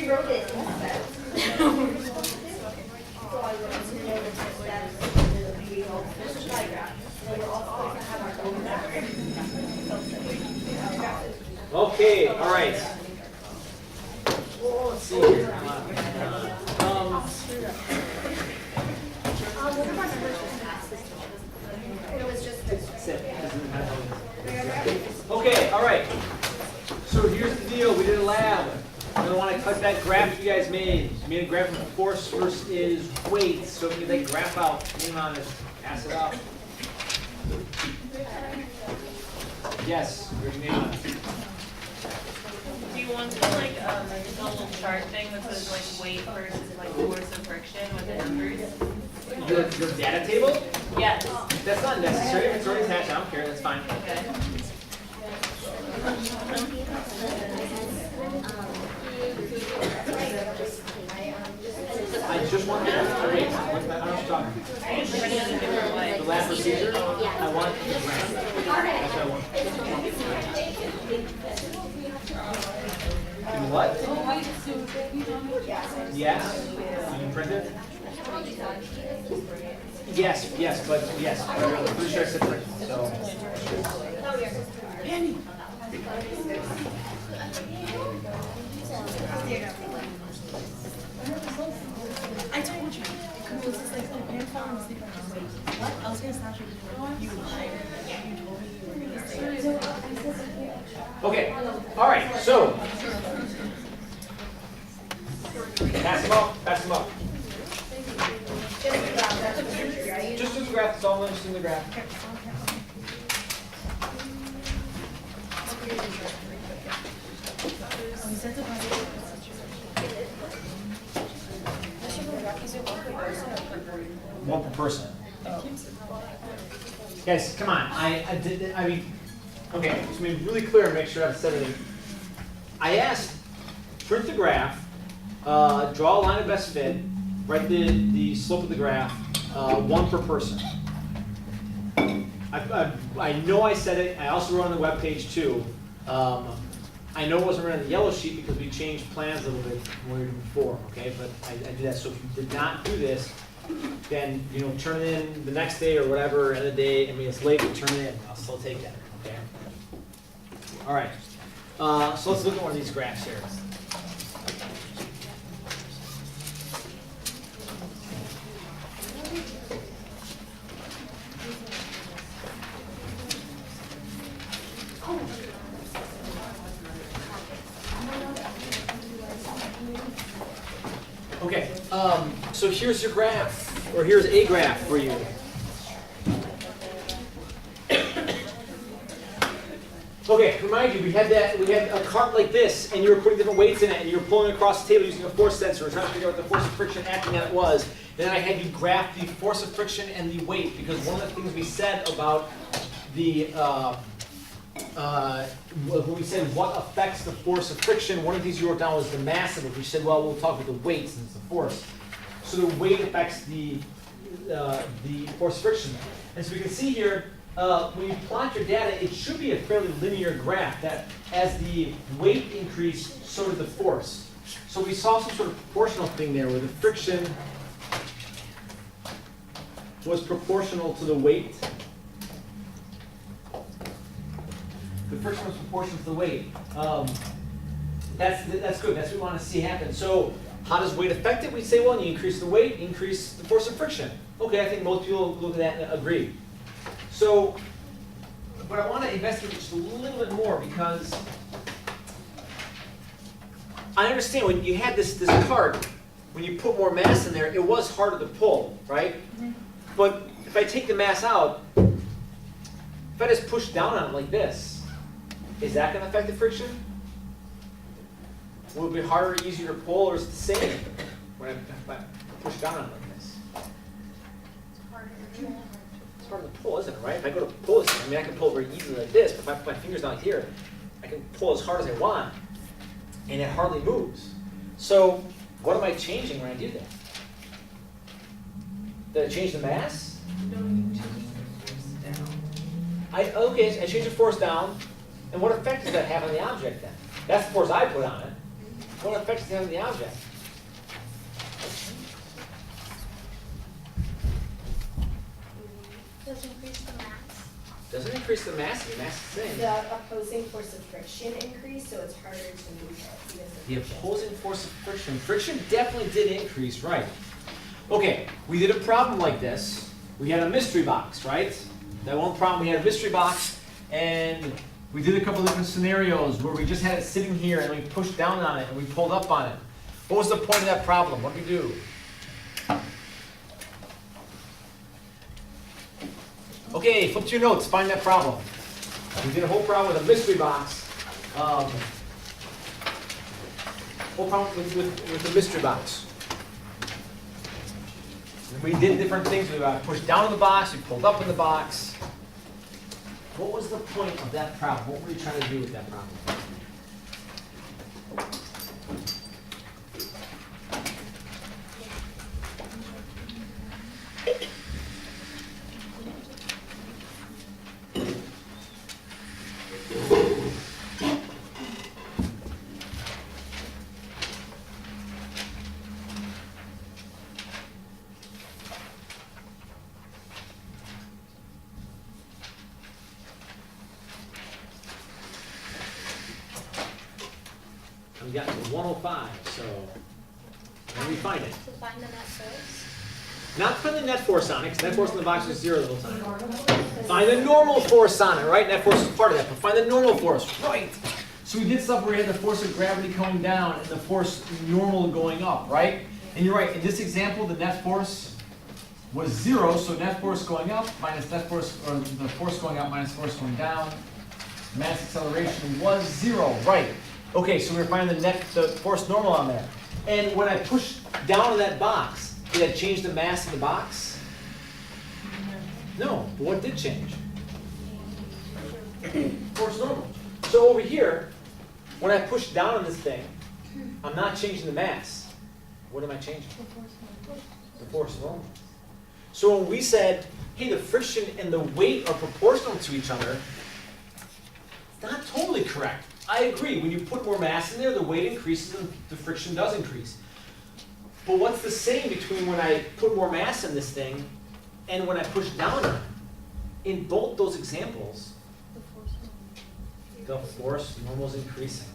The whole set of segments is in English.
rewrote it in the steps. So I wrote to know the steps, we all finished the diagram, and we're all supposed to have our own diagram. Okay, all right. Well, let's see here. What about the virtual class system? It was just Okay, all right. So here's the deal. We did a lab. We're gonna want to cut that graph you guys made. You made a graph of force versus weight. So if you get that graph out, name on it, pass it out. Yes, where's your name on it? Do you want to like a little chart thing that says like weight versus like force of friction with the numbers? Your data table? Yes. That's not necessary. If it's already attached, I don't care. That's fine. Okay. I just want to wait. What's that? I'm talking. I usually run it in a different way. The lab procedure. I want the graph. That's what I want. In what? Yes. You can print it. Yes, but yes. I'm pretty sure I said print. So. Penny. I told you. This is like the parent phone was sleeping on wait. What? I was gonna stop you before you lied. You told me you were gonna say it. Okay. All right. So. Pass them up. Pass them up. Just do the graph. That's all I'm interested in the graph. One per person. Guys, come on. I mean, okay, just to be really clear and make sure I've said it. I asked, print the graph, draw a line of best fit, write the slope of the graph, one per person. I know I said it. I also wrote on the web page too. I know it wasn't written on the yellow sheet because we changed plans a little bit from what we were doing before. Okay, but I did that. So if you did not do this, then turn it in the next day or whatever, end of the day. I mean, it's late, but turn it in. I'll still take that. Okay. All right. So let's look at one of these graphs here. Okay, so here's your graph, or here's a graph for you. Okay, remind you, we had a cart like this, and you were putting different weights in it, and you were pulling across the table using a force sensor, and trying to figure out what the force of friction acting on it was. Then I had you graph the force of friction and the weight, because one of the things we said about the when we said what affects the force of friction, one of these you wrote down was the mass of it. We said, well, we'll talk about the weight since it's the force. So the weight affects the force of friction. And so we can see here, when you plot your data, it should be a fairly linear graph that as the weight increased, so did the force. So we saw some sort of proportional thing there where the friction was proportional to the weight. The friction was proportional to the weight. That's good. That's what we want to see happen. So how does weight affect it? We say, well, you increase the weight, increase the force of friction. Okay, I think most people look at that and agree. So, but I want to investigate just a little bit more because I understand when you had this cart, when you put more mass in there, it was harder to pull, right? Mm-hmm. But if I take the mass out, if I just push down on it like this, is that going to affect the friction? Will it be harder or easier to pull, or is it the same when I push down on it like this? It's harder to pull, isn't it, right? If I go to pull this, I mean, I can pull very easily like this, but if I put my fingers down here, I can pull as hard as I want, and it hardly moves. So what am I changing when I do that? Did I change the mass? No, you changed the force down. Okay, I changed the force down. And what effect does that have on the object then? That's the force I put on it. What effect does it have on the object? Does increase the mass. Doesn't increase the mass is the same. The opposing force of friction increased, so it's harder to move it because of The friction. opposing force of friction. Friction definitely did increase, right? Okay, we did a problem like this. We had a mystery box, right? That one problem, we had a mystery box, and we did a couple different scenarios where we just had it sitting here and we pushed down on it and we pulled up on it. What was the point of that problem? What did we do? Okay, flip to your notes, find that problem. We did a whole problem with a mystery box. Whole problem with the mystery box. And we did different things. We pushed down in the box, we pulled up in the box. What was the point of that problem? What were you trying to do with that problem? We got to 105, so let me find it. To find the net force. Not find the net force on it, because net force in the box is 0 the whole time. Find the normal force on it, right? Net force is part of that, but find the normal force, right? So we did stuff where we had the force of gravity coming down and the force normal going up, right? And you're right, in this example, the net force was 0, so net force going up minus net force, or the force going up minus force going down. Mass acceleration was 0, right? Okay, so we're finding the force normal on there. And when I pushed down in that box, did that change the mass of the box? No, but what did change? Force normal. So over here, when I push down on this thing, I'm not changing the mass. What am I changing? The force normal. So when we said, hey, the friction and the weight are proportional to each other, it's not totally correct. I agree, when you put more mass in there, the weight increases and the friction does increase. But what's the same between when I put more mass in this thing and when I push down on it? In both those examples, the force normal is increasing.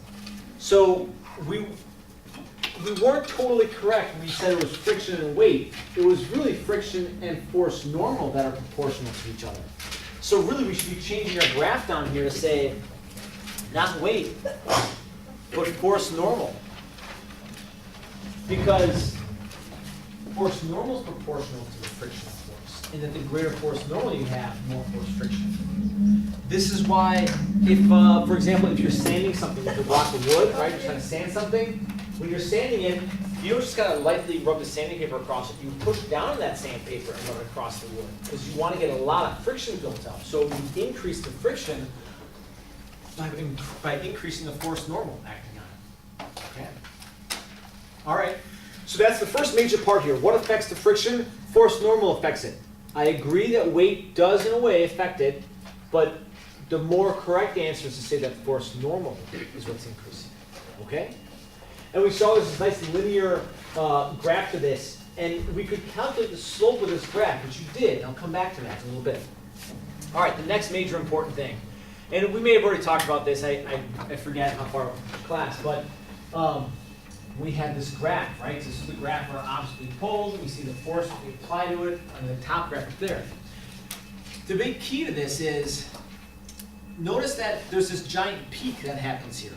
So we weren't totally correct when we said it was friction and weight. It was really friction and force normal that are proportional to each other. So really we should be changing our graph down here to say, not weight, but force normal. Because force normal is proportional to the frictional force. And that the greater force normal you have, more force friction. This is why if, for example, if you're sanding something with a block of wood, right, you're trying to sand something, when you're sanding it, you don't just kind of lightly rub the sanding paper across it. You push down on that sandpaper and rub it across the wood. Because you want to get a lot of friction built up. So you increase the friction by increasing the force normal acting on it. Okay. All right. So that's the first major part here. What affects the friction? Force normal affects it. I agree that weight does in a way affect it, but the more correct answer is to say that force normal is what's increasing. Okay? And we saw this nice linear graph to this, and we could calculate the slope of this graph, which you did. I'll come back to that in a little bit. All right, the next major important thing. And we may have already talked about this. I forget how far class, but we had this graph, right? So this is the graph where oppositely poles, and we see the force that we apply to it on the top graph up there. The big key to this is, notice that there's this giant peak that happens here,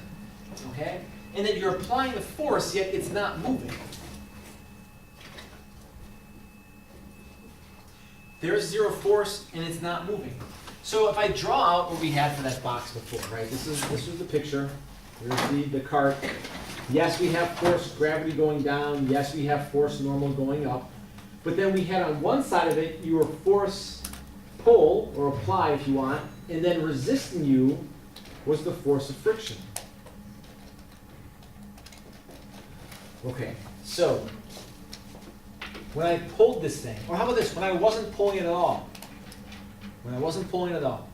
okay? And that you're applying the force, yet it's not moving. There's zero force, and it's not moving. So if I draw out what we had for that box before, right? This was the picture. Here's the cart. Yes, we have force gravity going down. Yes, we have force normal going up. But then we had on one side of it your force pull, or apply if you want, and then resisting you was the force of friction. Okay, so when I pulled this thing, or how about this, when I wasn't pulling it at all? When I wasn't pulling it at all,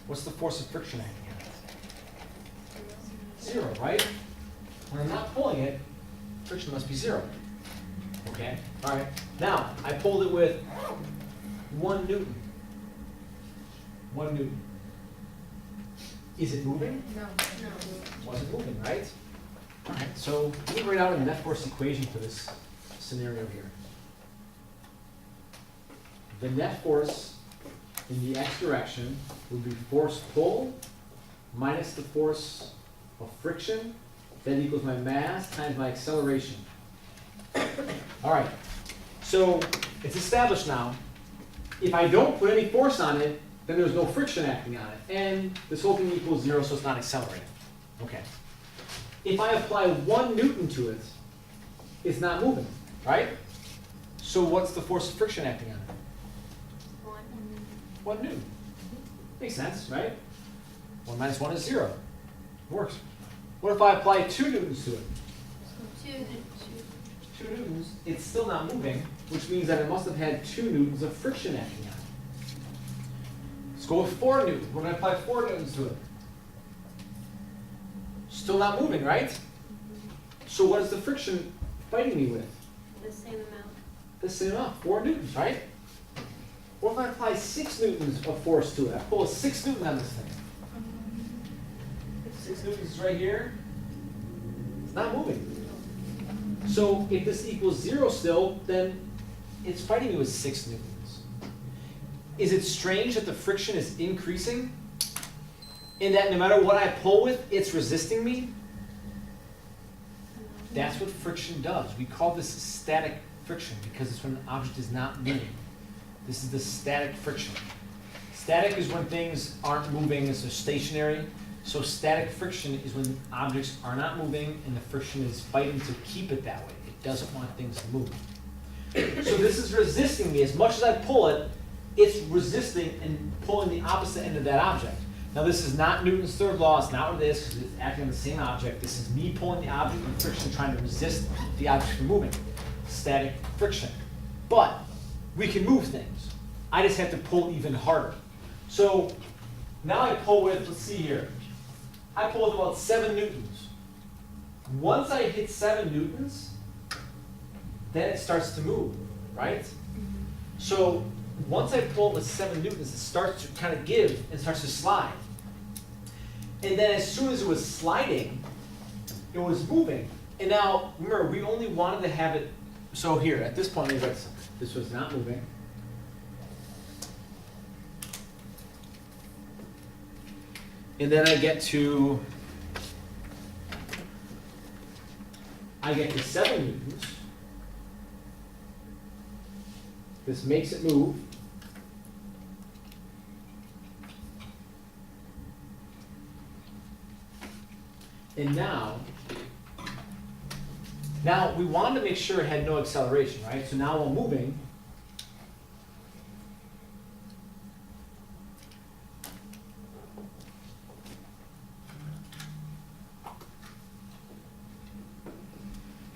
what's the force of friction acting on it? 0, right? When I'm not pulling it, friction must be 0. Okay? All right. Now, I pulled it with 1 Newton. 1 Newton. Is it moving? No. Wasn't moving, right? All right, so let me write out a net force equation for this scenario here. The net force in the x direction would be force pull minus the force of friction. That equals my mass times my acceleration. All right, so it's established now. If I don't put any force on it, then there's no friction acting on it. And this whole thing equals 0, so it's not accelerating. Okay. If I apply 1 Newton to it, it's not moving, right? So what's the force of friction acting on it? 1 Newton. Makes sense, right? 1 minus 1 is 0. Works. What if I apply 2 Newtons to it? 2 Newtons, it's still not moving, which means that it must have had 2 Newtons of friction acting on it. Let's go with 4 Newtons. When I apply 4 Newtons to it, still not moving, right? So what is the friction fighting me with? The same amount. The same amount, 4 Newtons, right? What if I apply 6 Newtons of force to it? I pull a 6 Newton on this thing. 6 Newtons is right here. It's not moving. So if this equals 0 still, then it's fighting me with 6 Newtons. Is it strange that the friction is increasing? In that no matter what I pull with, it's resisting me? That's what friction does. We call this static friction because it's when an object is not moving. This is the static friction. Static is when things aren't moving, it's stationary. So static friction is when objects are not moving and the friction is fighting to keep it that way. It doesn't want things to move. So this is resisting me. As much as I pull it, it's resisting and pulling the opposite end of that object. Now this is not Newton's third law, it's not what it is because it's acting on the same object. This is me pulling the object and friction trying to resist the object from moving. Static friction. But we can move things. I just have to pull even harder. So now I pull with, let's see here. I pull with about 7 Newtons. Once I hit 7 Newtons, then it starts to move, right? So once I pull it with 7 Newtons, it starts to kind of give and starts to slide. And then as soon as it was sliding, it was moving. And now, remember, we only wanted to have it, so here, at this point, this was not moving. And then I get to 7 Newtons. This makes it move. And now we wanted to make sure it had no acceleration, right? So now while moving,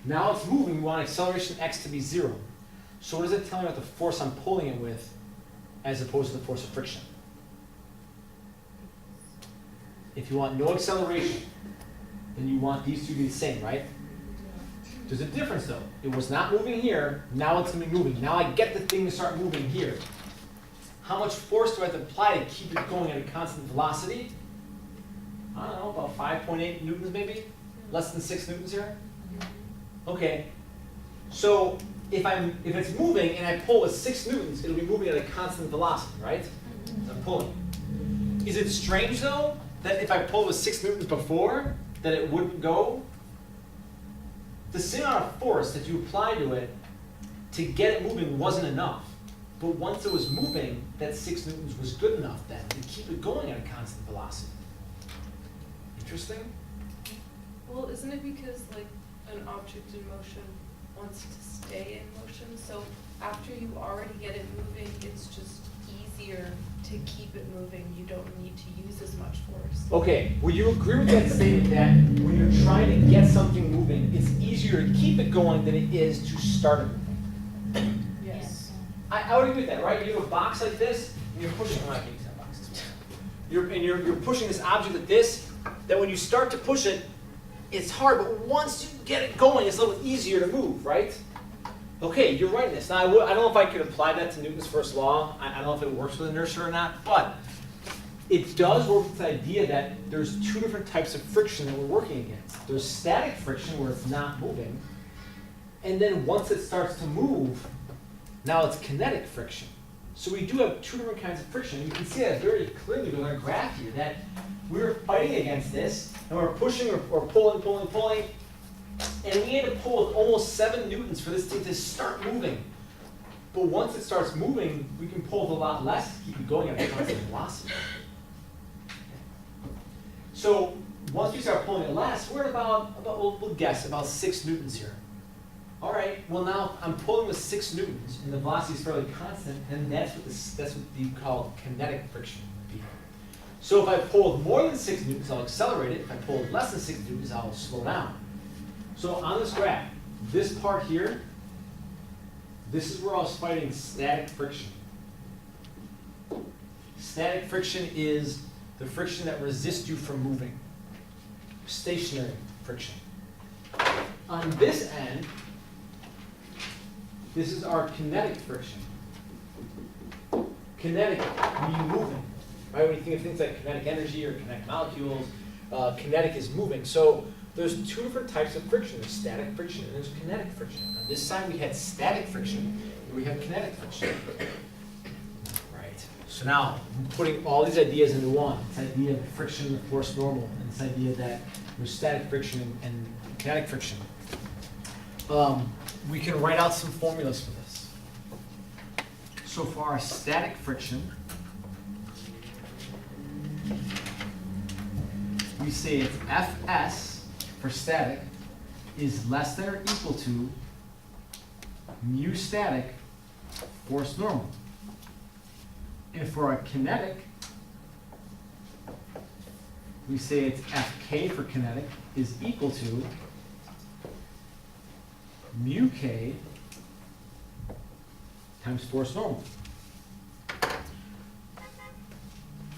now it's moving, we want acceleration x to be 0. So what does it tell me about the force I'm pulling it with as opposed to the force of friction? If you want no acceleration, then you want these two to be the same, right? There's a difference though. It was not moving here, now it's going to be moving. Now I get the thing to start moving here. How much force do I have to apply to keep it going at a constant velocity? I don't know, about 5.8 Newtons maybe? Less than 6 Newtons here? Okay, so if it's moving and I pull with 6 Newtons, it'll be moving at a constant velocity, right? I'm pulling. Is it strange though that if I pulled with 6 Newtons before, that it wouldn't go? The same amount of force that you apply to it to get it moving wasn't enough. But once it was moving, that 6 Newtons was good enough then to keep it going at a constant velocity. Interesting? Well, isn't it because like an object in motion wants to stay in motion? So after you already get it moving, it's just easier to keep it moving. You don't need to use as much force. Okay, would you agree with that statement that when you're trying to get something moving, it's easier to keep it going than it is to start it moving? Yes. I would agree with that, right? You have a box like this, and you're pushing, I can't use that box. You're pushing this object like this, that when you start to push it, it's hard, but once you get it going, it's a little easier to move, right? Okay, you're right in this. Now, I don't know if I could apply that to Newton's first law. I don't know if it works with inertia or not, but it does work with the idea that there's two different types of friction that we're working against. There's static friction where it's not moving, and then once it starts to move, now it's kinetic friction. So we do have two different kinds of friction. You can see that very clearly with our graph here, that we're fighting against this, and we're pushing or pulling, and we had to pull with almost 7 newtons for this thing to start moving. But once it starts moving, we can pull with a lot less to keep it going at a constant velocity. So once we start pulling it less, we're at about we'll guess, about 6 newtons here. All right, well now I'm pulling with 6 newtons, and the velocity is fairly constant, and that's what you call kinetic friction would be. So if I pull with more than 6 newtons, I'll accelerate it. If I pull with less than 6 newtons, I'll slow down. So on this graph, this part here, this is where I was fighting static friction. Static friction is the friction that resists you from moving. Stationary friction. On this end, this is our kinetic friction. Kinetic, meaning moving. Right? When you think of things like kinetic energy or kinetic molecules, kinetic is moving. So there's 2 different types of friction. There's static friction and there's kinetic friction. On this side we had static friction, and we have kinetic friction. Right. So now I'm putting all these ideas into one. This idea of friction and the force normal, and this idea that there's static friction and kinetic friction. We can write out some formulas for this. So for our static friction, we say it's Fs for static is less than or equal to mu static force normal. And for our kinetic, we say it's Fk for kinetic is equal to mu k times force normal.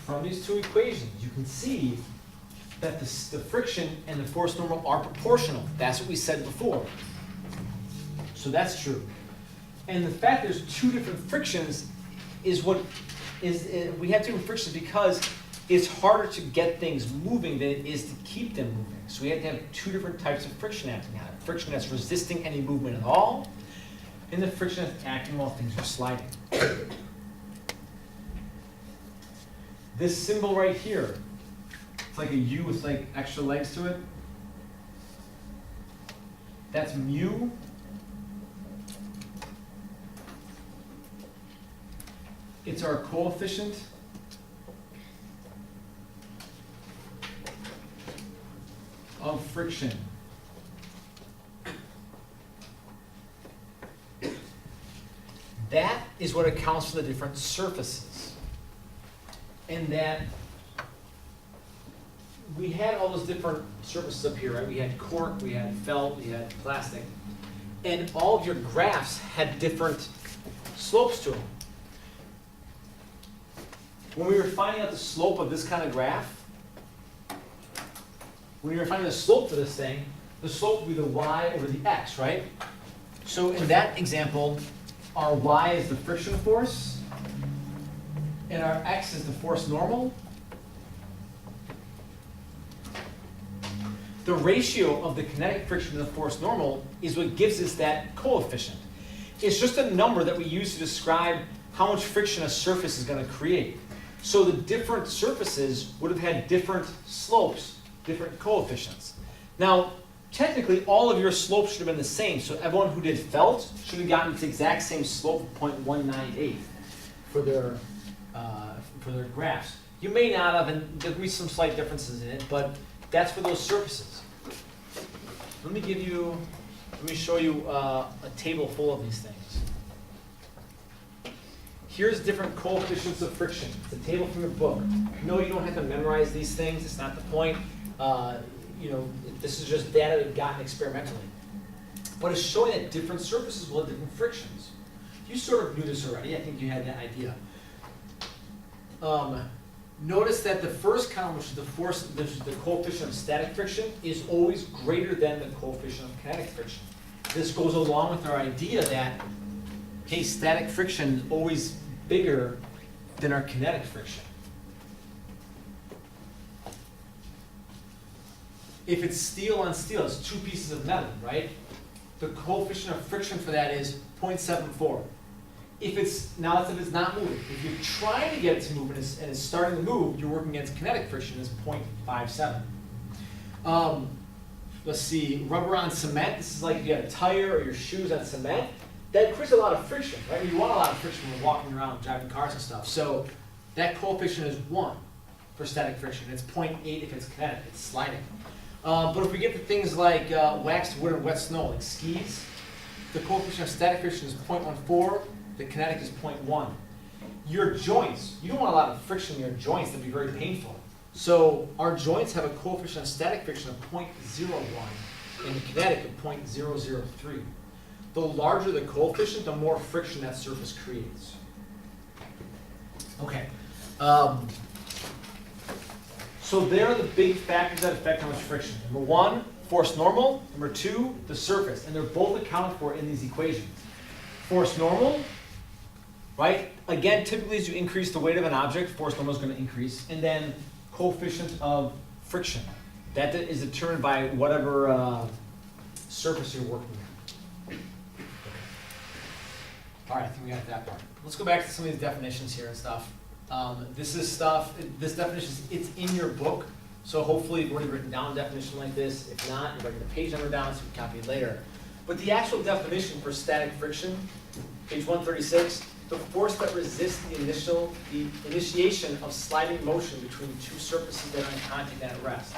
From these 2 equations, you can see that the friction and the force normal are proportional. That's what we said before. So that's true. And the fact there's 2 different frictions is what is, we have 2 different frictions because it's harder to get things moving than it is to keep them moving. So we have to have 2 different types of friction acting on it. Friction that's resisting any movement at all, and the friction that's acting while things are sliding. This symbol right here, it's like a U with like extra legs to it. That's mu. It's our coefficient of friction. That is what accounts for the different surfaces. And that we had all those different surfaces up here, right? We had cork, we had felt, we had plastic. And all of your graphs had different slopes to them. When we were finding out the slope of this kind of graph, when we were finding the slope to this thing, the slope would be the y over the x, right? So in that example, our y is the friction force, and our x is the force normal. The ratio of the kinetic friction to the force normal is what gives us that coefficient. It's just a number that we use to describe how much friction a surface is going to create. So the different surfaces would have had different slopes, different coefficients. Now, technically, all of your slopes should have been the same. So everyone who did felt should have gotten the exact same slope of 0.198 for their graphs. You may not have, and there'll be some slight differences in it, but that's for those surfaces. Let me show you a table full of these things. Here's different coefficients of friction. It's a table from your book. No, you don't have to memorize these things. It's not the point. This is just data we've gotten experimentally. But it's showing that different surfaces will have different frictions. You sort of knew this already. I think you had that idea. notice that the first column, which is the force, the coefficient of static friction, is always greater than the coefficient of kinetic friction. This goes along with our idea that, hey, static friction is always bigger than our kinetic friction. If it's steel on steel, it's two pieces of metal, right? The coefficient of friction for that is 0.74. If it's not moving, if you're trying to get it to move and it's starting to move, you're working against kinetic friction is 0.57. Let's see, rubber on cement. This is like if you have a tire or your shoes on cement. That creates a lot of friction, right? You want a lot of friction when you're walking around driving cars and stuff. So that coefficient is 1 for static friction. It's 0.8 if it's kinetic, it's sliding. But if we get to things like waxed wood and wet snow, like skis, the coefficient of static friction is 0.14, the kinetic is 0.1. Your joints, you don't want a lot of friction in your joints, that'd be very painful. So our joints have a coefficient of static friction of 0.01 and kinetic of 0.003. The larger the coefficient, the more friction that surface creates. Okay. So there are the big factors that affect how much friction. Number 1, force normal. Number 2, the surface. And they're both accounted for in these equations. Force normal, right? Again, typically as you increase the weight of an object, force normal is going to increase. And then coefficient of friction. That is determined by whatever surface you're working with. All right, I think we got that part. Let's go back to some of these definitions here and stuff. This definition, it's in your book, so hopefully you've already written down a definition like this. If not, you're writing the page number down so you can copy it later. But the actual definition for static friction, page 136, the force that resists the initiation of sliding motion between two surfaces that are in contact and at rest.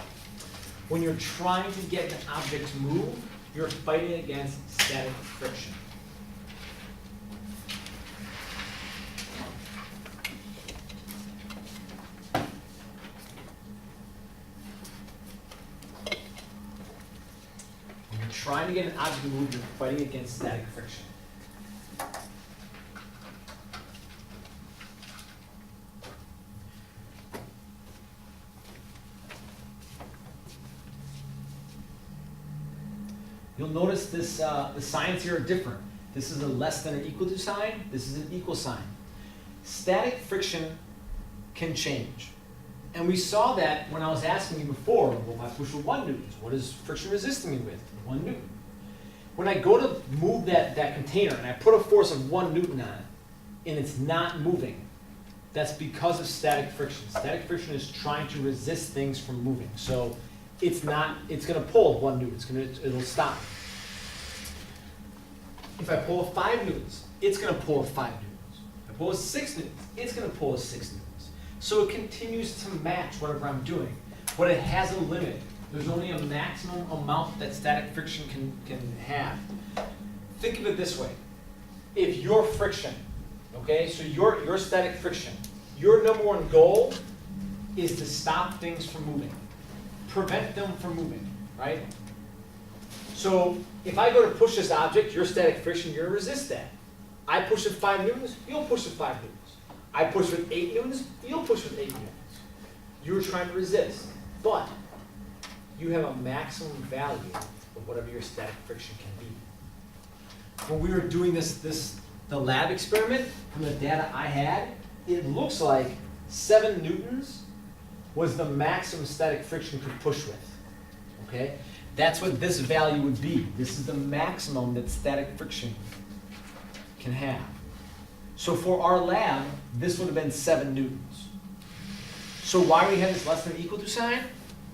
When you're trying to get an object to move, you're fighting against static friction. When you're trying to get an object to move, you're fighting against static friction. You'll notice this, the signs here are different. This is a less than or equal to sign. This is an equal sign. Static friction can change. And we saw that when I was asking you before, well, if I push with 1 Newton, what is friction resisting me with? 1 Newton. When I go to move that container and I put a force of 1 Newton on it, and it's not moving, that's because of static friction. Static friction is trying to resist things from moving. So it's going to pull 1 Newton, it'll stop. If I pull 5 Newtons, it's going to pull 5 Newtons. If I pull 6 Newtons, it's going to pull 6 Newtons. So it continues to match whatever I'm doing, but it has a limit. There's only a maximum amount that static friction can have. Think of it this way. If your friction, okay, so your static friction, your number 1 goal is to stop things from moving. Prevent them from moving, right? So if I go to push this object, your static friction, you're going to resist that. I push with 5 Newtons, you'll push with 5 Newtons. I push with 8 Newtons, you'll push with 8 Newtons. You're trying to resist, but you have a maximum value of whatever your static friction can be. When we were doing the lab experiment, from the data I had, it looks like 7 Newtons was the maximum static friction could push with, okay? That's what this value would be. This is the maximum that static friction can have. So for our lab, this would have been 7 Newtons. So why do we have this less than or equal to sign?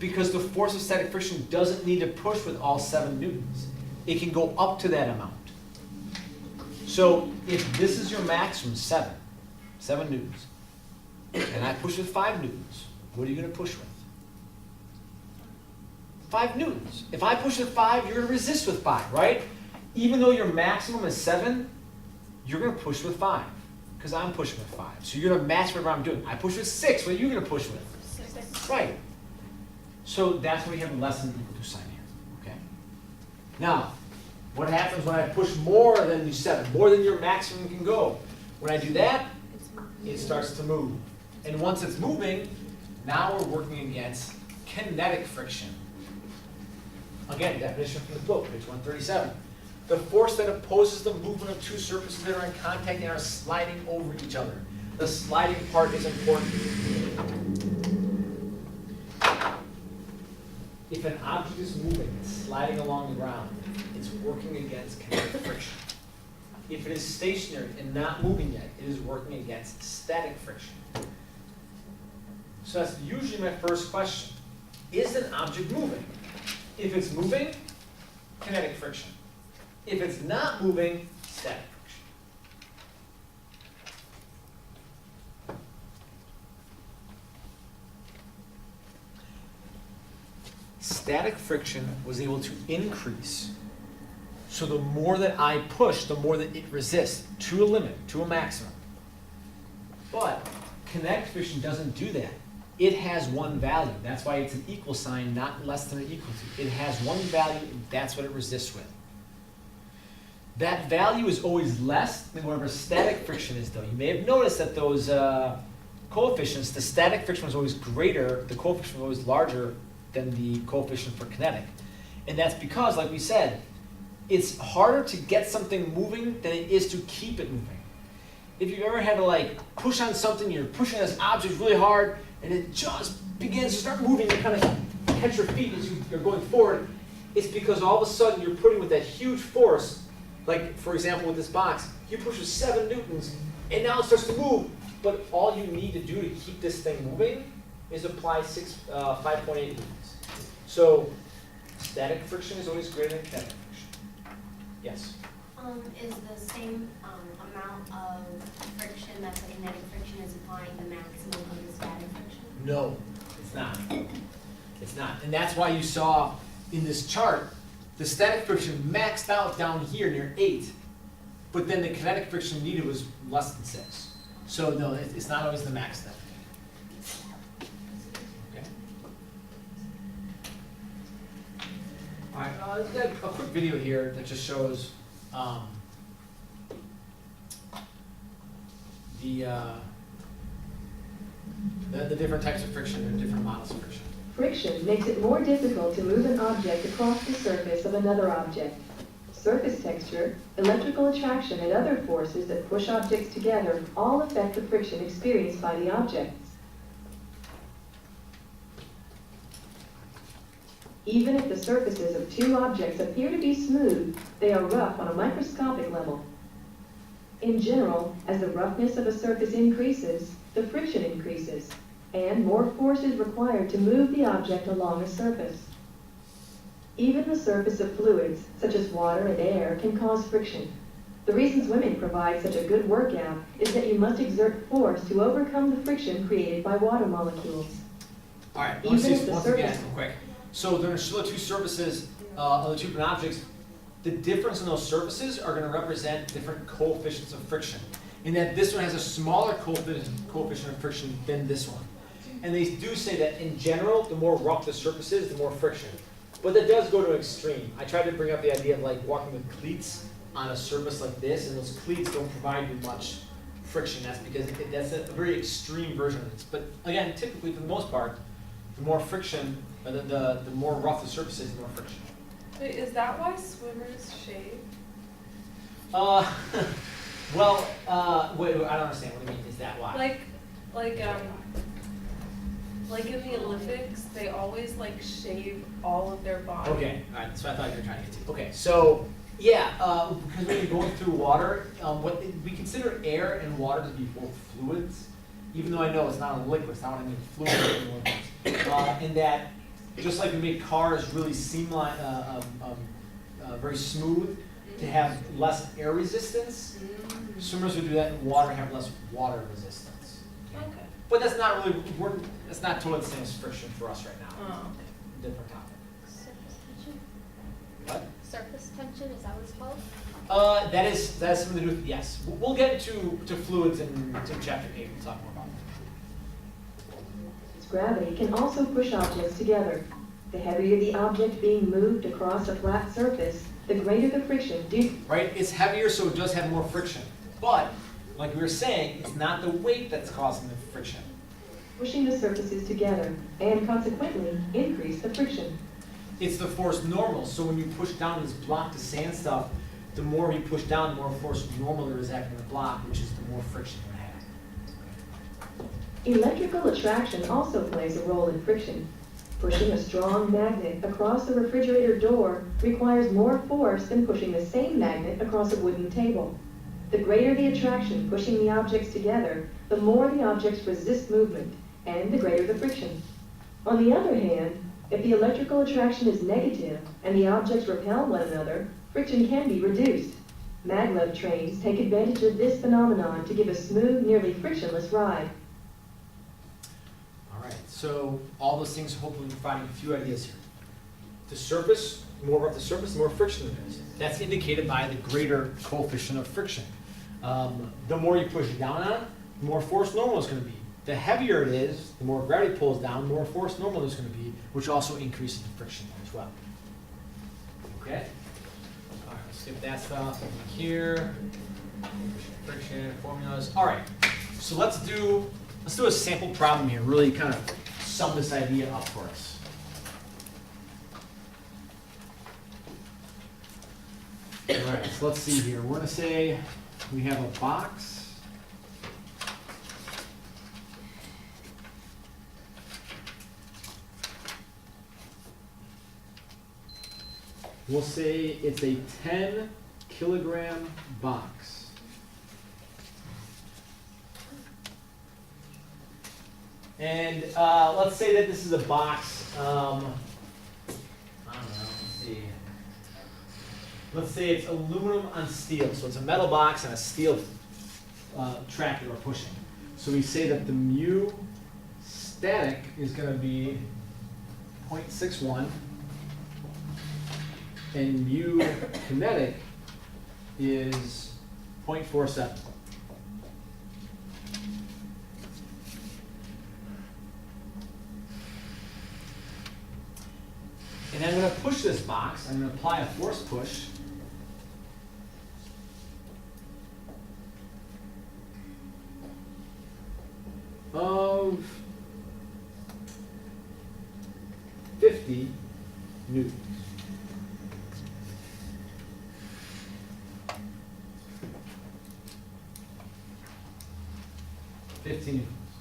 Because the force of static friction doesn't need to push with all 7 Newtons. It can go up to that amount. So if this is your maximum, 7 Newtons, and I push with 5 Newtons, what are you going to push with? 5 Newtons. If I push with 5, you're going to resist with 5, right? Even though your maximum is 7, you're going to push with 5, because I'm pushing with 5. So you're going to match whatever I'm doing. I push with 6, what are you going to push with? 6. Right. So that's why we have less than or equal to sign here, okay? Now, what happens when I push more than 7, more than your maximum can go? When I do that, it starts to move. And once it's moving, now we're working against kinetic friction. Again, definition from the book, page 137. The force that opposes the movement of two surfaces that are in contact and are sliding over each other. The sliding part is important. If an object is moving, it's sliding along the ground, it's working against kinetic friction. If it is stationary and not moving yet, it is working against static friction. So that's usually my first question. Is an object moving? If it's moving, kinetic friction. If it's not moving, static friction. Static friction was able to increase. So the more that I push, the more that it resists to a limit, to a maximum. But kinetic friction doesn't do that. It has one value. That's why it's an equal sign, not less than or equal to. It has one value, and that's what it resists with. That value is always less than whatever static friction is, though. You may have noticed that those coefficients, the static friction was always greater, the coefficient was always larger than the coefficient for kinetic. And that's because, like we said, it's harder to get something moving than it is to keep it moving. If you've ever had to like push on something, you're pushing this object really hard, and it just begins to start moving, you kind of catch your feet as you're going forward, it's because all of a sudden you're putting with that huge force, like for example with this box, you push with 7 newtons, and now it starts to move, but all you need to do to keep this thing moving is apply 5.8 newtons. So static friction is always greater than kinetic friction. Yes? Is the same amount of friction that the kinetic friction is applying the maximum of the static friction? No, it's not. It's not. And that's why you saw in this chart, the static friction maxed out down here near 8, but then the kinetic friction needed was less than 6. So no, it's not always the max then. Okay. All right, let's get a quick video here that just shows the different types of friction and different models of friction. Friction makes it more difficult to move an object across the surface of another object. Surface texture, electrical attraction, and other forces that push objects together all affect the friction experienced by the objects. Even if the surfaces of two objects appear to be smooth, they are rough on a microscopic level. In general, as the roughness of a surface increases, the friction increases, and more force is required to move the object along a surface. Even the surface of fluids, such as water and air, can cause friction. The reasons women provide such a good workout is that you must exert force to overcome the friction created by water molecules. All right, let's see Even if the once again, surface- real quick. So there are still two surfaces of the two different objects. The difference in those surfaces are going to represent different coefficients of friction. In that this one has a smaller coefficient of friction than this one. And they do say that in general, the more rough the surface is, the more friction. But that does go to an extreme. I tried to bring up the idea of like walking with cleats on a surface like this, and those cleats don't provide you much friction. That's because that's a very extreme version of this. But again, typically for the most part, the more friction, the more rough the surface is, the more friction. Wait, is that why swimmers shave? Well, wait, I don't understand. What do you mean? Is that why? Like in the Olympics, they always like shave all of their body. Okay, all right. That's what I thought you were trying to get to. Okay, so yeah, because when you're going through water, we consider air and water to be both fluids, even though I know it's not a liquid. It's not what I mean, fluid. In that, just like we make cars really seamline, very smooth, to have less air resistance, swimmers who do that in water have less water resistance. Okay. But that's not really, that's not totally the same as friction for us right now. Oh. Different topic. Surface tension? What? Surface tension, is that what it's called? That is something to do with, yes. We'll get to fluids in chapter 8. We'll talk more about that. Gravity can also push objects together. The heavier the object being moved across a flat surface, the greater the friction due. Right? It's heavier, so it does have more friction. But, like we were saying, it's not the weight that's causing the friction. pushing the surfaces together, and consequently increase the friction. It's the force normal, so when you push down this block to sand stuff, the more you push down, the more force normal there is acting on the block, which is the more friction you have. Electrical attraction also plays a role in friction. Pushing a strong magnet across the refrigerator door requires more force than pushing the same magnet across a wooden table. The greater the attraction pushing the objects together, the more the objects resist movement, and the greater the friction. On the other hand, if the electrical attraction is negative and the objects repel one another, friction can be reduced. Maglev trains take advantage of this phenomenon to give a smooth, nearly frictionless ride. All right, so all those things hopefully providing a few ideas here. The surface, the more rough the surface, the more friction there is. That's indicated by the greater coefficient of friction. The more you push down on it, the more force normal is going to be. The heavier it is, the more gravity pulls down, the more force normal is going to be, which also increases the friction as well. Okay? All right, let's skip that stuff. Here, friction, formulas. All right, so let's do a sample problem here, really kind of sum this idea up for us. All right, so let's see here. We're going to say we have a box. We'll say it's a 10 kilogram box. And let's say that this is a box, I don't know, let's see. Let's say it's aluminum on steel. So it's a metal box and a steel track that we're pushing. So we say that the mu static is going to be 0.61 and mu kinetic is 0.47. And I'm going to push this box. I'm going to apply a force push. Of 50 newtons.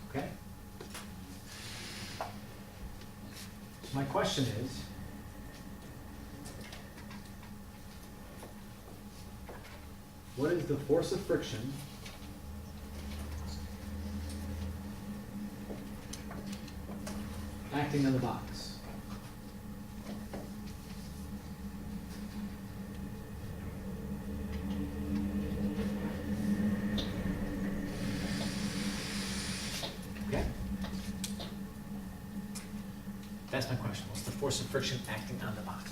Okay? So my question is, what is the force of friction acting on the box? Okay? That's my question. What's the force of friction acting on the box?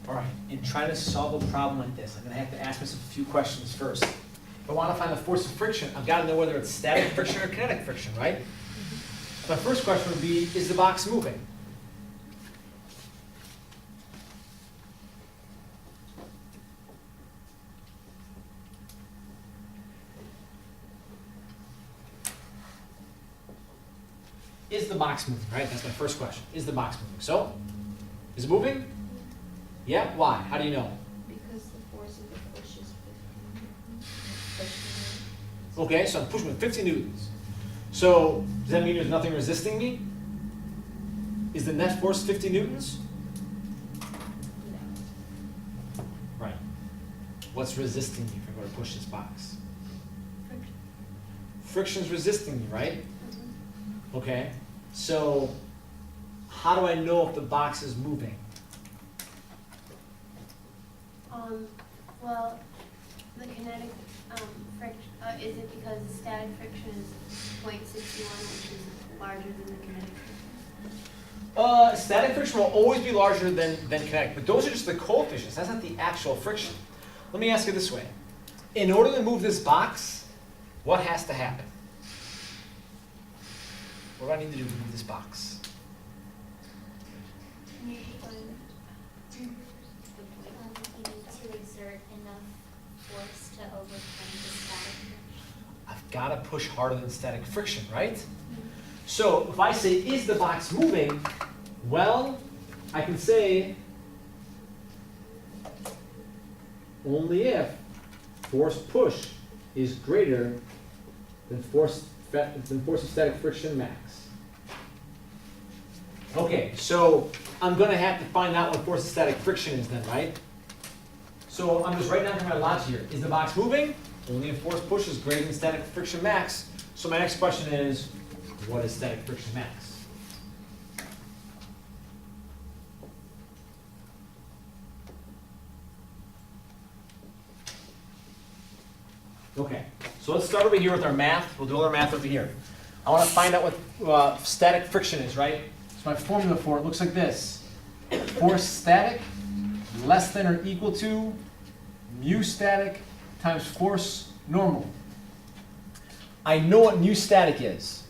All right, in trying to solve a problem like this, I'm going to have to ask myself a few questions first. If I want to find the force of friction, I've got to know whether it's static friction or kinetic friction, right? My first question would be, is the box moving? Is the box moving, right? That's my first question. Is the box moving? So, is it moving? Yeah, why? How do you know? Because the force of the push is 50. Okay, so I'm pushing with 50 newtons. So, does that mean there's nothing resisting me? Is the net force 50 newtons? Right. What's resisting me if I'm going to push this box? Friction. Friction's resisting me, right? Okay, so how do I know if the box is moving? Well, the kinetic friction, is it because the static friction is 0.61, which is larger than the kinetic friction? Static friction will always be larger than kinetic, but those are just the coefficients. That's not the actual friction. Let me ask you this way. In order to move this box, what has to happen? What do I need to do to move this box? You need to find the point. You need to exert exert enough force to overcome the static friction? I've got to push harder than static friction, right? So if I say, is the box moving? Well, I can say only if force push is greater than force of static friction max. Okay, so I'm going to have to find out what force of static friction is then, right? So I'm just writing down my logic here. Is the box moving? Only if force push is greater than static friction max. So my next question is, what is static friction max? Okay, so let's start over here with our math. We'll do all our math over here. I want to find out what static friction is, right? So my formula for it looks like this. Force static less than or equal to mu static times force normal. I know what mu static is.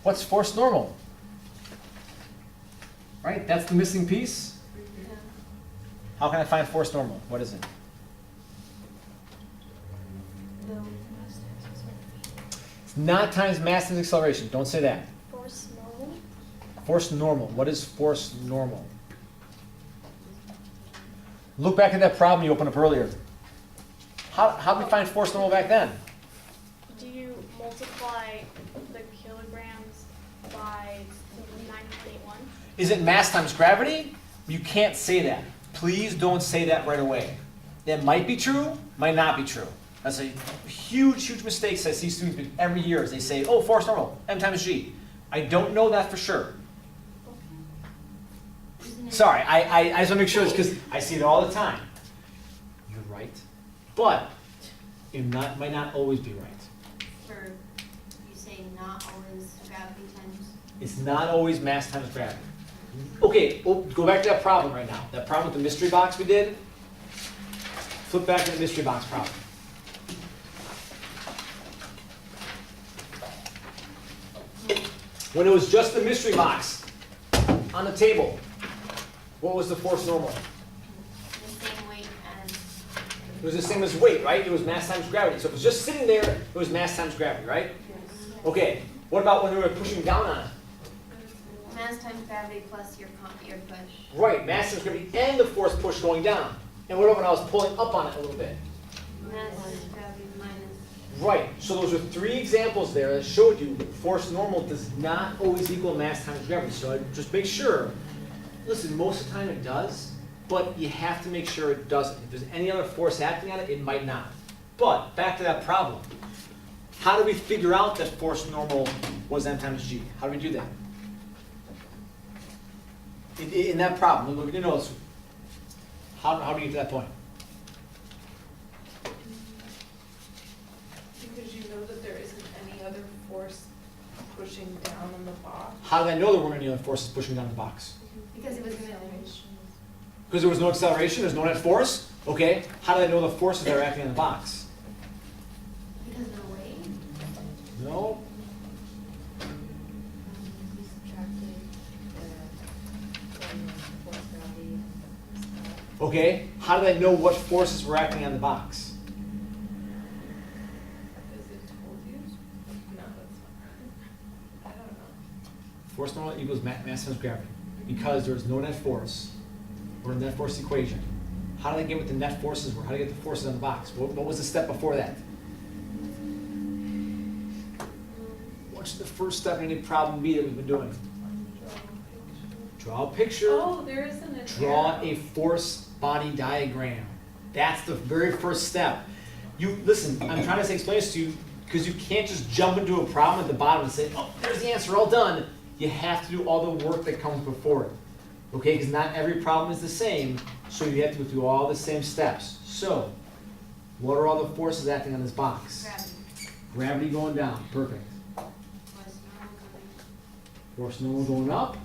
What's force normal? Right? That's the missing piece. How can I find force normal? What is it? It's not times mass times acceleration. Don't say that. Force normal? Force normal. What is force normal? Look back at that problem you opened up earlier. How did we find force normal back then? Do you multiply the kilograms by 9.81? Is it mass times gravity? You can't say that. Please don't say that right away. That might be true, might not be true. That's a huge, huge mistake I see students make every year is they say, oh, force normal, m times g. I don't know that for sure. Sorry, I just want to make sure this because I see it all the time. You're right, but it might not always be right. For, you say not always gravity times? It's not always mass times gravity. Okay, go back to that problem right now. That problem with the mystery box we did. Flip back to the mystery box problem. When it was just the mystery box on the table, what was the force normal? The same weight as, It was the same as weight, right? It was mass times gravity. So if it was just sitting there, it was mass times gravity, right? Okay, what about when we were pushing down on it? mass times gravity plus your push. Right, mass times gravity and the force push going down. And what about when I was pulling up on it a little bit? Mass times gravity minus. Right, so those are three examples there that showed you force normal does not always equal mass times gravity. So just make sure, listen, most of the time it does, but you have to make sure it doesn't. If there's any other force acting on it, it might not. But back to that problem. How do we figure out that force normal was m times g? How do we do that? In that problem, look at your notes. How do you get to that point? Because you know that there isn't any other force pushing down on the box. How did I know there weren't any other forces pushing down the box? Because it was gonna. Because there was no acceleration, there's no net force? Okay, how did I know the forces that are acting on the box? Because of the weight. No. We subtracted the force gravity. Okay, how did I know what forces were acting on the box? Because it told you? No, that's not. I don't know. Force normal equals mass times gravity. Because there's no net force, or a net force equation. How did I get what the net forces were? How did I get the forces on the box? What was the step before that? What's the first step in any problem B that we've been doing? Draw a picture. Oh, there isn't a. Draw a force body diagram. That's the very first step. You listen, I'm trying to explain this to you because you can't just jump into a problem at the bottom and say, oh, there's the answer, all done. You have to do all the work that comes before it. Okay, because not every problem is the same, so you have to go through all the same steps. So, what are all the forces acting on this box? Gravity. Gravity going down, perfect. Force normal coming. Force normal going up.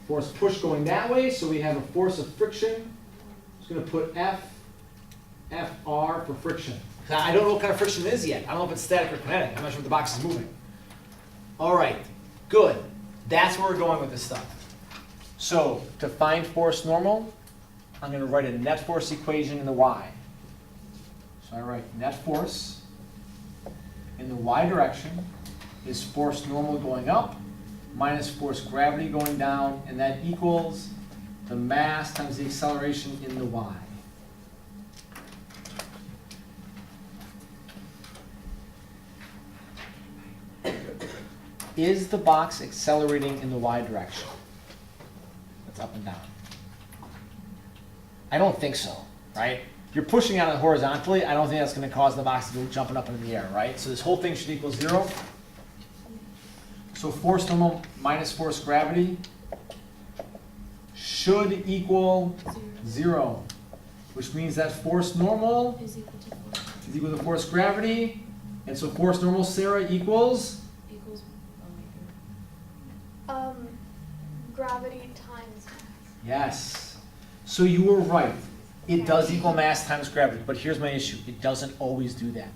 Force push going that way, so we have a force of friction. Just going to put FR for friction. I don't know what kind of friction it is yet. I don't know if it's static or kinetic. I'm not sure if the box is moving. All right, good. That's where we're going with this stuff. So to find force normal, I'm going to write a net force equation in the y. So I write net force in the y direction is force normal going up minus force gravity going down, and that equals the mass times the acceleration in the y. Is the box accelerating in the y direction? That's up and down. I don't think so, right? You're pushing on it horizontally. I don't think that's going to cause the box to go jumping up into the air, right? So this whole thing should equal 0. So force normal minus force gravity should equal 0, which means that force normal Is equal to force. is equal to force gravity. And so force normal, Sarah, equals? Equals, Gravity times mass. Yes. So you were right. It does equal mass times gravity, but here's my issue. It doesn't always do that.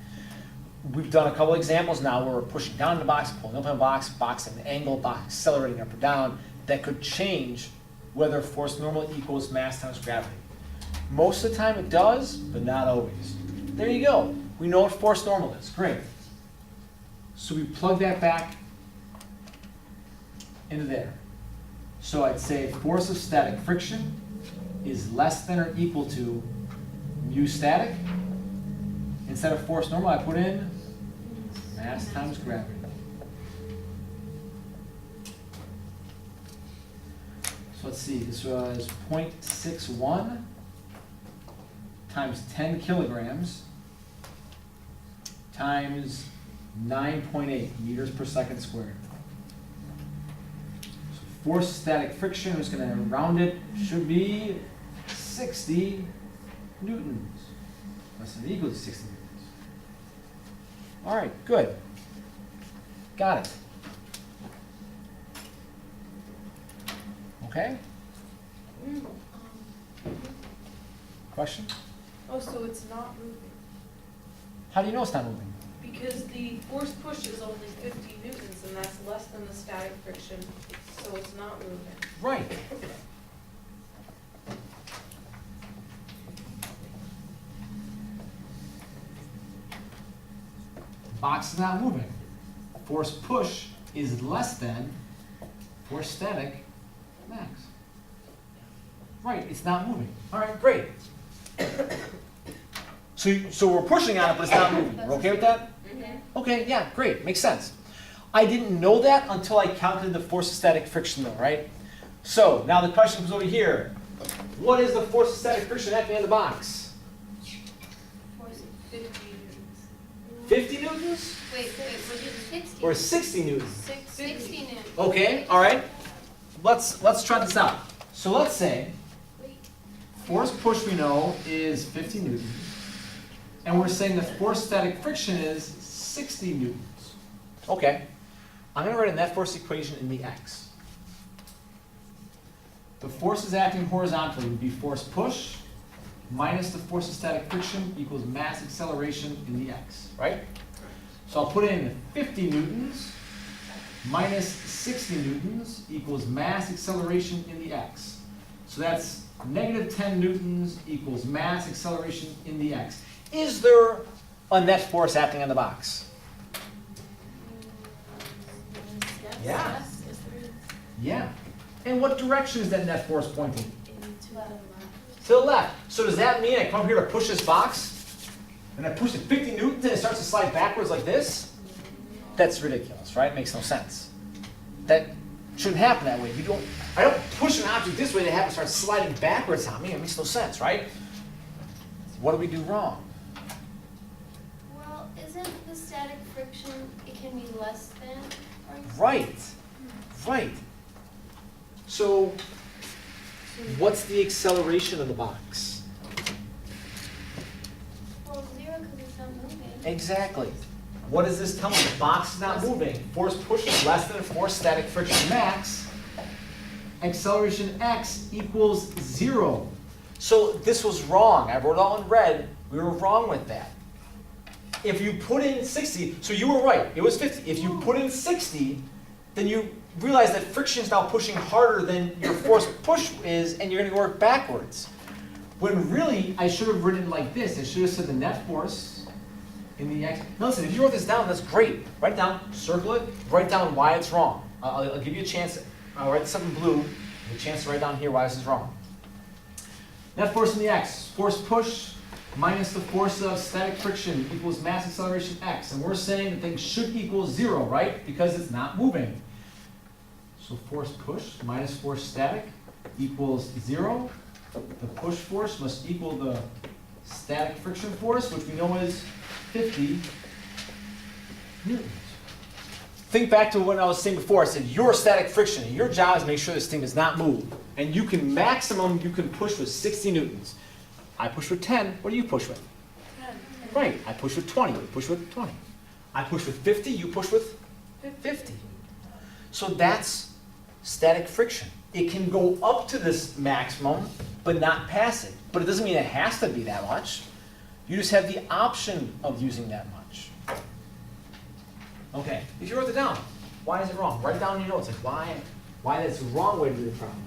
We've done a couple examples now where we're pushing down the box, pulling up in the box, box at an angle, box accelerating up or down. That could change whether force normal equals mass times gravity. Most of the time it does, but not always. There you go. We know what force normal is. Great. So we plug that back into there. So I'd say force of static friction is less than or equal to mu static. Instead of force normal, I put in mass times gravity. So let's see, this was 0.61 times 10 kilograms times 9.8 meters per second squared. So force of static friction, I'm just going to round it, should be 60 newtons. Less than or equal to 60 newtons. All right, good. Got it. Okay? Question? Oh, so it's not moving? How do you know it's not moving? Because the force push is only 50 newtons, and that's less than the static friction, so it's not moving. Right. Box is not moving. Force push is less than force static max. Right, it's not moving. All right, great. So we're pushing on it, but it's not moving. We're okay with that? Okay, yeah, great, makes sense. I didn't know that until I calculated the force of static friction though, right? So now the question comes over here. What is the force of static friction acting on the box? Force, 50 newtons. 50 newtons? wait, was it 60? Or 60 newtons? 60 newtons. Okay, all right. Let's try this out. So let's say force push we know is 50 newtons. And we're saying the force static friction is 60 newtons. Okay. I'm going to write a net force equation in the x. The forces acting horizontally would be force push minus the force of static friction equals mass acceleration in the x, right? So I'll put in 50 newtons minus 60 newtons equals mass acceleration in the x. So that's negative 10 newtons equals mass acceleration in the x. Is there a net force acting on the box? Yeah. Yes, yes, there is. Yeah. And what direction is that net force pointing? Into the left. To the left. So does that mean I come here to push this box, and I push it 50 newtons and it starts to slide backwards like this? That's ridiculous, right? Makes no sense. That shouldn't happen that way. I don't push an object this way to have it start sliding backwards on me. It makes no sense, right? What do we do wrong? Well, isn't the static friction, it can be less than or equal? Right. Right. So what's the acceleration of the box? Well, 0 because it's not moving. Exactly. What does this tell me? The box is not moving. Force push is less than force static friction max. Acceleration x equals 0. So this was wrong. I wrote it all in red. We were wrong with that. If you put in 60, so you were right. It was 50. If you put in 60, then you realize that friction is now pushing harder than your force push is, and you're going to work backwards. When really, I should have written it like this. I should have said the net force in the x. Now listen, if you wrote this down, that's great. Write it down, circle it, write down why it's wrong. I'll give you a chance. I'll write this up in blue. A chance to write down here why this is wrong. Net force in the x, force push minus the force of static friction equals mass acceleration x. And we're saying that things should equal 0, right? Because it's not moving. So force push minus force static equals 0. The push force must equal the static friction force, which we know is 50 newtons. Think back to what I was saying before. I said your static friction, and your job is to make sure this thing does not move. And you can push with 60 newtons. I push with 10. What do you push with? 10. Right. I push with 20. You push with 20. I push with 50. You push with 50. So that's static friction. It can go up to this maximum, but not pass it. But it doesn't mean it has to be that much. You just have the option of using that much. Okay, if you wrote it down, why is it wrong? Write it down in your notes, like why that's the wrong way to do the problem.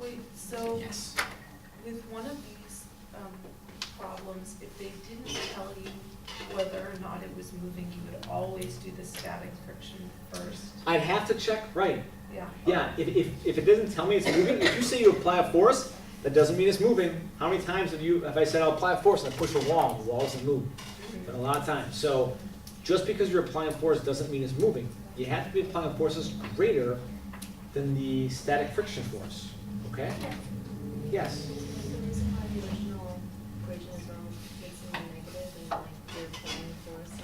Wait, so Yes. with one of these problems, if they didn't tell you whether or not it was moving, you would always do the static friction first? I'd have to check, right. Yeah. Yeah, if it doesn't tell me it's moving, if you say you apply a force, that doesn't mean it's moving. How many times have I said I'll apply a force and I push a wall, the wall doesn't move? But a lot of times. So just because you're applying force doesn't mean it's moving. You have to be applying forces greater than the static friction force. Okay? Yes? The reason why the original equation is wrong, it's in the negative, and like you're applying force.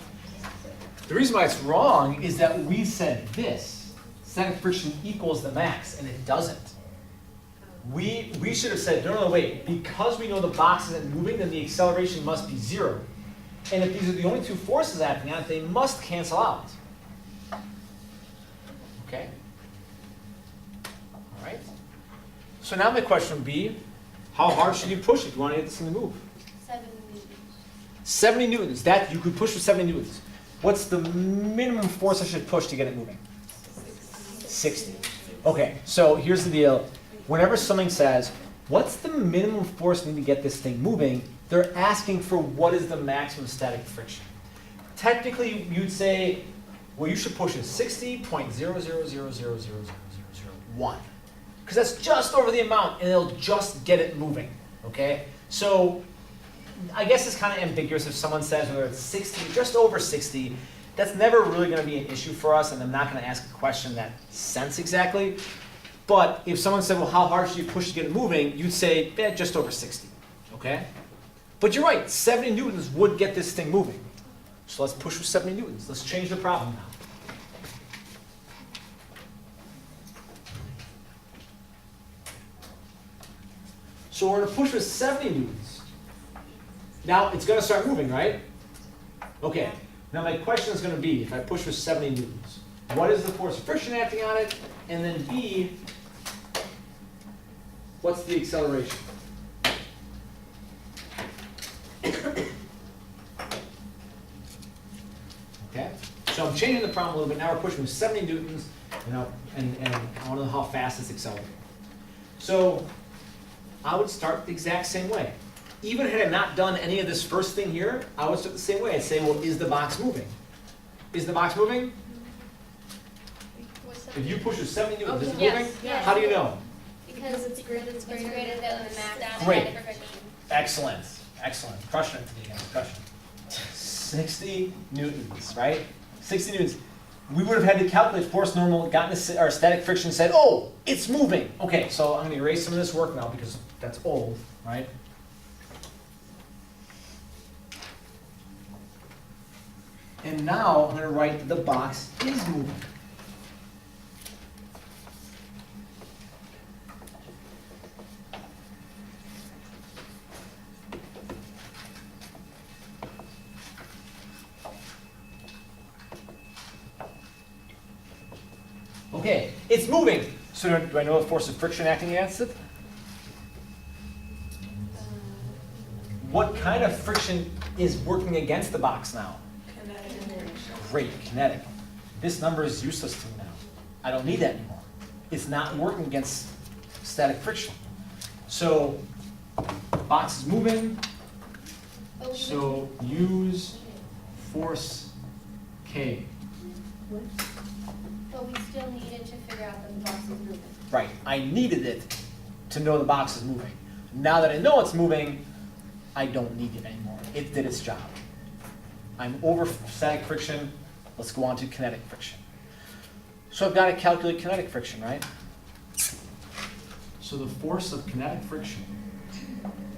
The reason why it's wrong is that we said this. Static friction equals the max, and it doesn't. We should have said, no, wait. Because we know the box isn't moving, then the acceleration must be 0. And if these are the only two forces acting on it, they must cancel out. Okay? All right? So now my question would be, how hard should you push if you want to get this thing to move? 7 newtons. 70 newtons. That you could push with 70 newtons. What's the minimum force I should push to get it moving? 60. Okay, so here's the deal. Whenever something says, what's the minimum force needed to get this thing moving, they're asking for what is the maximum static friction. Technically, you'd say, well, you should push it 60.000000001. Because that's just over the amount, and it'll just get it moving, okay? So I guess it's kind of ambiguous if someone says whether it's 60, just over 60, that's never really going to be an issue for us, and I'm not going to ask a question in that sense exactly. But if someone said, well, how hard should you push to get it moving, you'd say, just over 60, okay? But you're right, 70 newtons would get this thing moving. So let's push with 70 newtons. Let's change the problem now. So we're going to push with 70 newtons. Now it's going to start moving, right? Okay. Now my question is going to be, if I push with 70 newtons, what is the force of friction acting on it? And then B, what's the acceleration? Okay? So I'm changing the problem a little bit. Now we're pushing with 70 newtons, and I want to know how fast it's accelerating. So I would start the exact same way. Even had I not done any of this first thing here, I would start the same way. I'd say, well, is the box moving? Is the box moving? If you push with 70 newtons, is it moving? Yes. How do you know? Because it's greater than the max Great. static friction. Excellent. Excellent. Crushing it today, guys. Crushing it. 60 newtons, right? 60 newtons. We would have had to calculate force normal, gotten our static friction, said, oh, it's moving. Okay, so I'm going to erase some of this work now because that's old, right? And now I'm going to write that the box is moving. Okay, it's moving. So do I know the force of friction acting against it? What kind of friction is working against the box now? Kinetic friction. Great, kinetic. This number is useless to me now. I don't need that anymore. It's not working against static friction. So, box is moving, But we so use force K. But we still needed to figure out that the box is moving. Right, I needed it to know the box is moving. Now that I know it's moving, I don't need it anymore. It did its job. I'm over static friction, let's go on to kinetic friction. So I've got to calculate kinetic friction, right? So the force of kinetic friction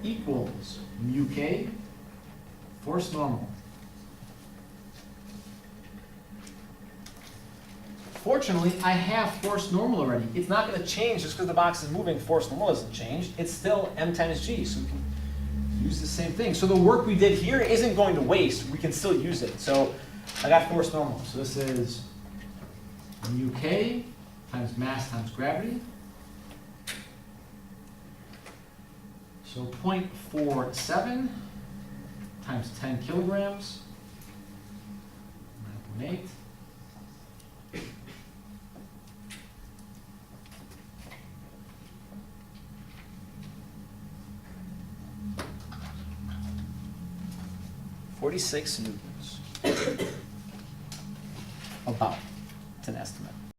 equals mu K, force normal. Fortunately, I have force normal already. It's not going to change just because the box is moving, force normal doesn't change. It's still m times g, so we can use the same thing. So the work we did here isn't going to waste. We can still use it. So I got force normal. So this is mu K times mass times gravity. So 0.47 times 10 kilograms, 9.8. .46 newtons. About. It's an estimate.